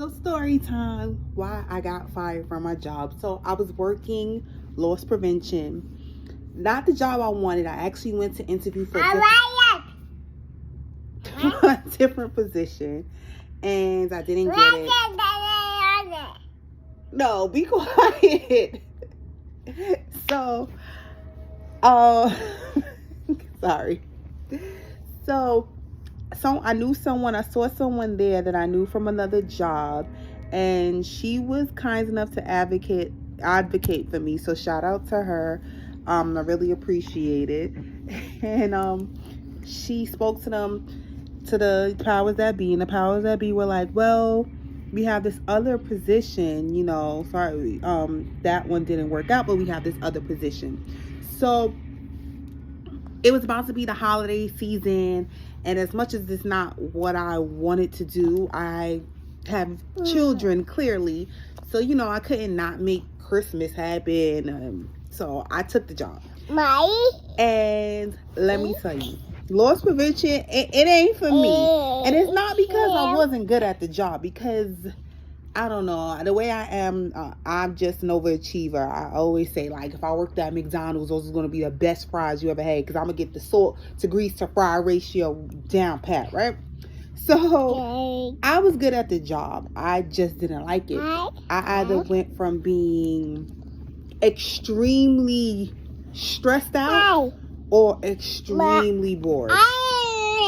So story time, why I got fired from my job. So I was working loss prevention. Not the job I wanted. I actually went to interview for a different position. And I didn't get it. No, be quiet. So, sorry. So I knew someone, I saw someone there that I knew from another job, and she was kind enough to advocate for me. So shout out to her. I really appreciate it. And she spoke to them, to the powers that be, and the powers that be were like, well, we have this other position, sorry, that one didn't work out, but we have this other position. So it was about to be the holiday season, and as much as it's not what I wanted to do, I have children, clearly, so I couldn't not make Christmas happen. So I took the job. And let me tell you, loss prevention, it ain't for me. And it's not because I wasn't good at the job, because I don't know, the way I am, I'm just an overachiever. I always say, like, if I worked at McDonald's, those are going to be the best fries you ever had, because I'm going to get the salt to grease to fry ratio down pat, right? So I was good at the job. I just didn't like it. I either went from being extremely stressed out or extremely bored.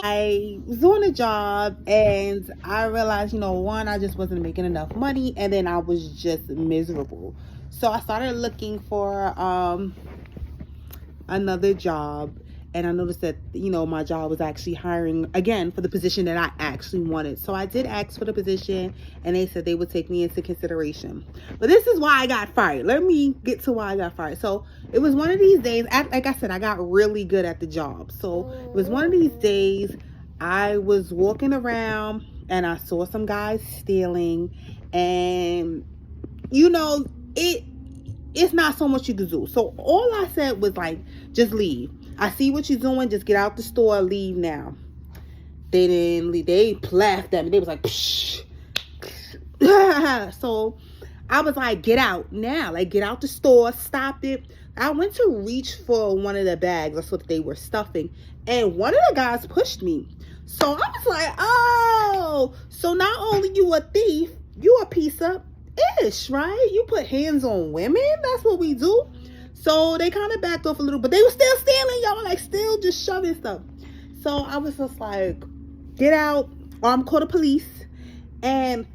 I was on a job and I realized, one, I just wasn't making enough money, and then I was just miserable. So I started looking for another job, and I noticed that, my job was actually hiring again for the position that I actually wanted. So I did ask for the position, and they said they would take me into consideration. But this is why I got fired. Let me get to why I got fired. So it was one of these days, like I said, I got really good at the job. So it was one of these days, I was walking around and I saw some guys stealing, and it's not so much you can do. So all I said was, like, just leave. I see what you're doing. Just get out the store. Leave now. They didn't leave. They laughed at me. They was like, psh. So I was like, get out now. Like, get out the store. Stop it. I went to reach for one of the bags. That's what they were stuffing. And one of the guys pushed me. So I was like, oh. So not only you a thief, you a piece of ish, right? You put hands on women. That's what we do. So they kind of backed off a little, but they were still stealing, y'all, like still just shoving stuff. So I was just like, get out, or I'm call the police. And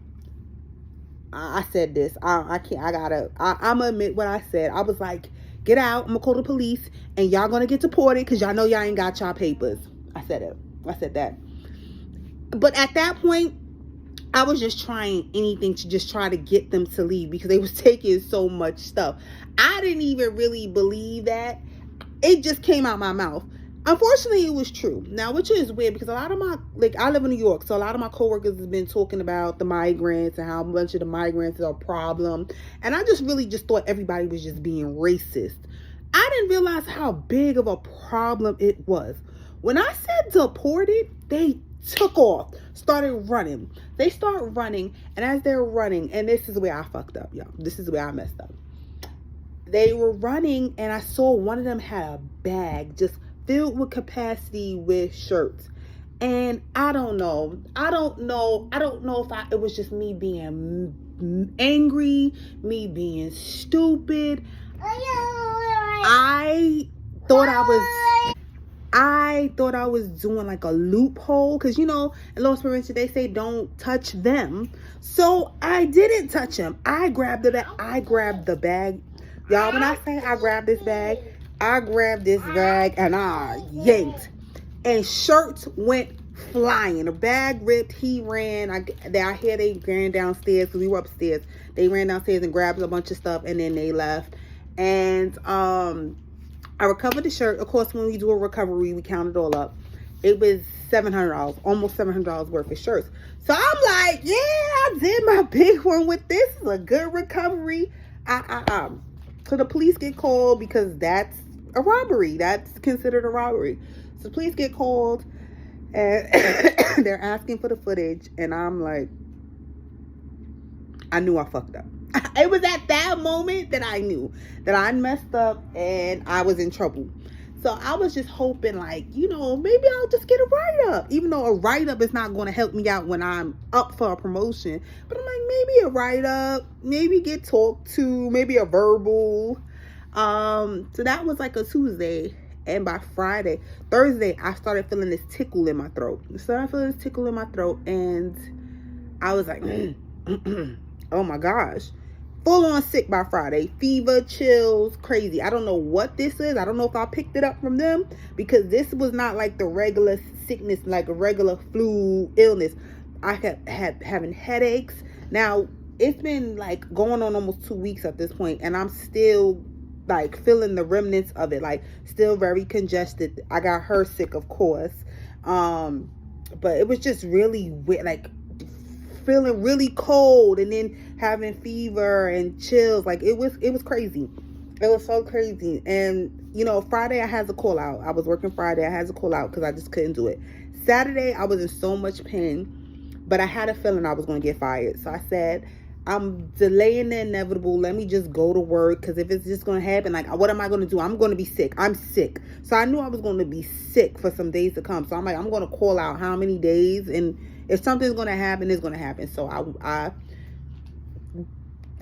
I said this, I'm gonna admit what I said. I was like, get out, I'm gonna call the police, and y'all gonna get deported because y'all know y'all ain't got y'all papers. I said that. But at that point, I was just trying anything to just try to get them to leave because they was taking so much stuff. I didn't even really believe that. It just came out my mouth. Unfortunately, it was true. Now, which is weird because a lot of my, I live in New York, so a lot of my coworkers have been talking about the migrants and how much of the migrants are a problem. And I just really just thought everybody was just being racist. I didn't realize how big of a problem it was. When I said deported, they took off, started running. They start running, and as they're running, and this is where I fucked up, y'all. This is where I messed up. They were running, and I saw one of them had a bag just filled with capacity with shirts. And I don't know if it was just me being angry, me being stupid. I thought I was doing like a loophole because, in loss prevention, they say don't touch them. So I didn't touch him. I grabbed the bag. Y'all, when I say I grabbed this bag and I yanked. And shirts went flying. The bag ripped. He ran. I hear they ran downstairs because we were upstairs. They ran downstairs and grabbed a bunch of stuff, and then they left. And I recovered the shirt. Of course, when we do a recovery, we count it all up. It was $700, almost $700 worth of shirts. So I'm like, yeah, I did my big one with this. This is a good recovery. So the police get called because that's a robbery. That's considered a robbery. So the police get called and they're asking for the footage. And I'm like, I knew I fucked up. It was at that moment that I knew that I messed up and I was in trouble. So I was just hoping, like, maybe I'll just get a write-up. Even though a write-up is not going to help me out when I'm up for a promotion. But I'm like, maybe a write-up, maybe get talked to, maybe a verbal. So that was like a Tuesday. And by Thursday, I started feeling this tickle in my throat. And I was like, oh my gosh. Full on sick by Friday. Fever, chills, crazy. I don't know what this is. I don't know if I picked it up from them, because this was not like the regular sickness, like a regular flu illness. I kept having headaches. Now, it's been like going on almost 2 weeks at this point, and I'm still like feeling the remnants of it, like still very congested. I got her sick, of course. But it was just really weird, like feeling really cold and then having fever and chills. Like it was crazy. It was so crazy. And Friday I had to call out. I was working Friday. I had to call out because I just couldn't do it. Saturday I was in so much pain, but I had a feeling I was going to get fired. So I said, I'm delaying the inevitable. Let me just go to work, because if it's just going to happen, like, what am I going to do? I'm going to be sick. I'm sick. So I knew I was going to be sick for some days to come. So I'm like, I'm going to call out how many days, and if something's going to happen, it's going to happen. So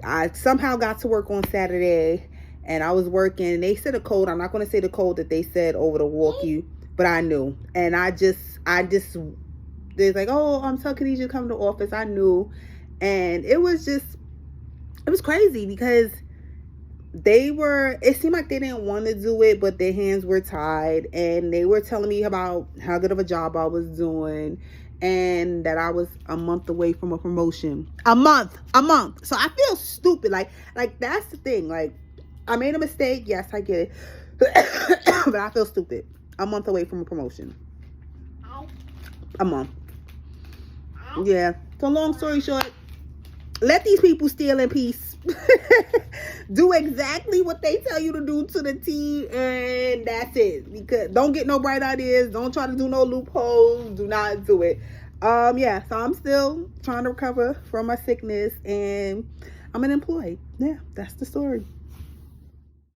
I somehow got to work on Saturday, and I was working. They said a code. I'm not going to say the code that they said over the walkie, but I knew. And I just, they're like, oh, I'm telling you to come to the office. I knew. And it was crazy, because it seemed like they didn't want to do it, but their hands were tied, and they were telling me about how good of a job I was doing, and that I was a month away from a promotion. A month. So I feel stupid. Like that's the thing. Like, I made a mistake. Yes, I get it. But I feel stupid. A month away from a promotion. A month. Yeah. So long story short, let these people steal in peace. Do exactly what they tell you to do to the T, and that's it. Because don't get no bright ideas. Don't try to do no loopholes. Do not do it. Yeah, so I'm still trying to recover from my sickness, and I'm unemployed. Yeah, that's the story.